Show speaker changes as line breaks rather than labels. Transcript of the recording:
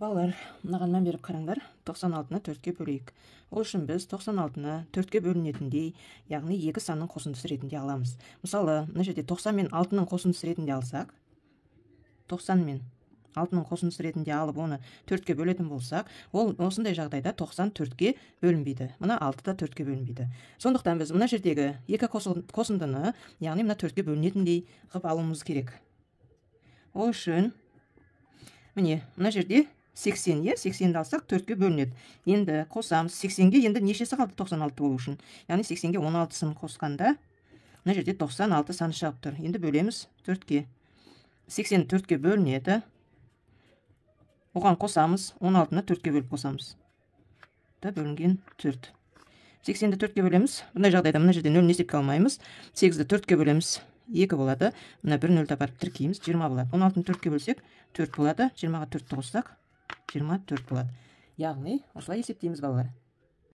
Балалар, мынаған мән беріп қараңдар. 96-ны 4-ке бөлейік. Ол үшін біз 96-ны 4-ке бөлінетіндей, яғни екі санның қосындысы ретінде аламыз. Мысалы, мына жерде 90 мен 6-ның қосындысы ретінде алсақ, 90 мен 6-ның қосындысы ретінде алып, оны 4-ке бөлетін болсақ, ол осындай жағдайда 90 4-ке бөлінбейді. Мына 6 да 4-ке бөлінбейді. Сондықтан біз мына жердегі екі қосындыны, яғни мына 4-ке бөлінетіндей қылып алуымыз керек. Ол үшін міне, мына жерде 80, 80-ді алсақ 4-ке бөлінеді. Енді қосамыз. 80-ге енді нешесі қалды 96 болу үшін? Яғни 80-ге 16-сын қосқанда, мына жерде 96 саны шығып тұр. Енді бөлеміз 4-ке. 80 4-ке бөлінеді. Оған қосамыз. 16-ны 4-ке бөліп қосамыз. Бөлінген 4. 80-ді 4-ке бөлеміз. Бұндай жағдайда мына жерде 0 есепке алмаймыз. 8-ді 4-ке бөлеміз. 2 болады. Мына 1 0 табарып тіркейміз. 20 болады. 16-ны 4-ке бөлсек 4 болады. 20-ға 4-ті қоссақ 24 болады. Яғни осылай есептейміз балалар.